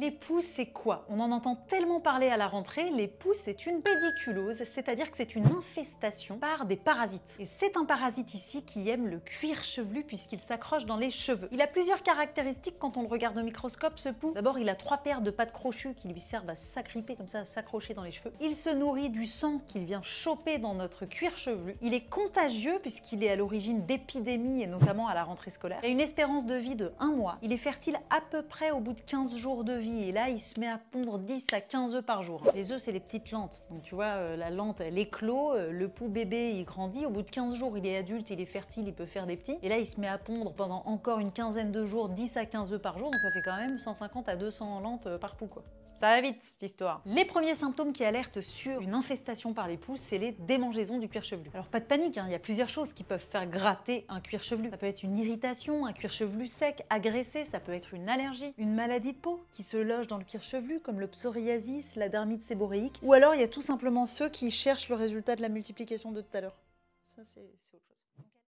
Les poux, c'est quoi? On en entend tellement parler à la rentrée, les poux, c'est une pédiculose, c'est-à-dire que c'est une infestation par des parasites. Et c'est un parasite ici qui aime le cuir chevelu puisqu'il s'accroche dans les cheveux. Il a plusieurs caractéristiques quand on le regarde au microscope, ce poux. D'abord, il a 3 paires de pattes crochues qui lui servent à s'agripper comme ça, à s'accrocher dans les cheveux. Il se nourrit du sang qu'il vient choper dans notre cuir chevelu. Il est contagieux puisqu'il est à l'origine d'épidémies et notamment à la rentrée scolaire. Il a une espérance de vie de 1 mois. Il est fertile à peu près au bout de 15 jours de vie. Et là, il se met à pondre 10 à 15 œufs par jour. Les œufs, c'est les petites lentes. Donc tu vois, la lente, elle éclot, le pou bébé, il grandit. Au bout de 15 jours, il est adulte, il est fertile, il peut faire des petits. Et là, il se met à pondre pendant encore une quinzaine de jours, 10 à 15 œufs par jour. Donc ça fait quand même 150 à 200 lentes par pou, quoi. Ça va vite, cette histoire. Les premiers symptômes qui alertent sur une infestation par les poux, c'est les démangeaisons du cuir chevelu. Alors pas de panique, il y a plusieurs choses qui peuvent faire gratter un cuir chevelu. Ça peut être une irritation, un cuir chevelu sec, agressé, ça peut être une allergie, une maladie de peau qui se loge dans le cuir chevelu, comme le psoriasis, la dermite séborréique. Ou alors il y a tout simplement ceux qui cherchent le résultat de la multiplication de tout à l'heure. Ça, c'est autre chose.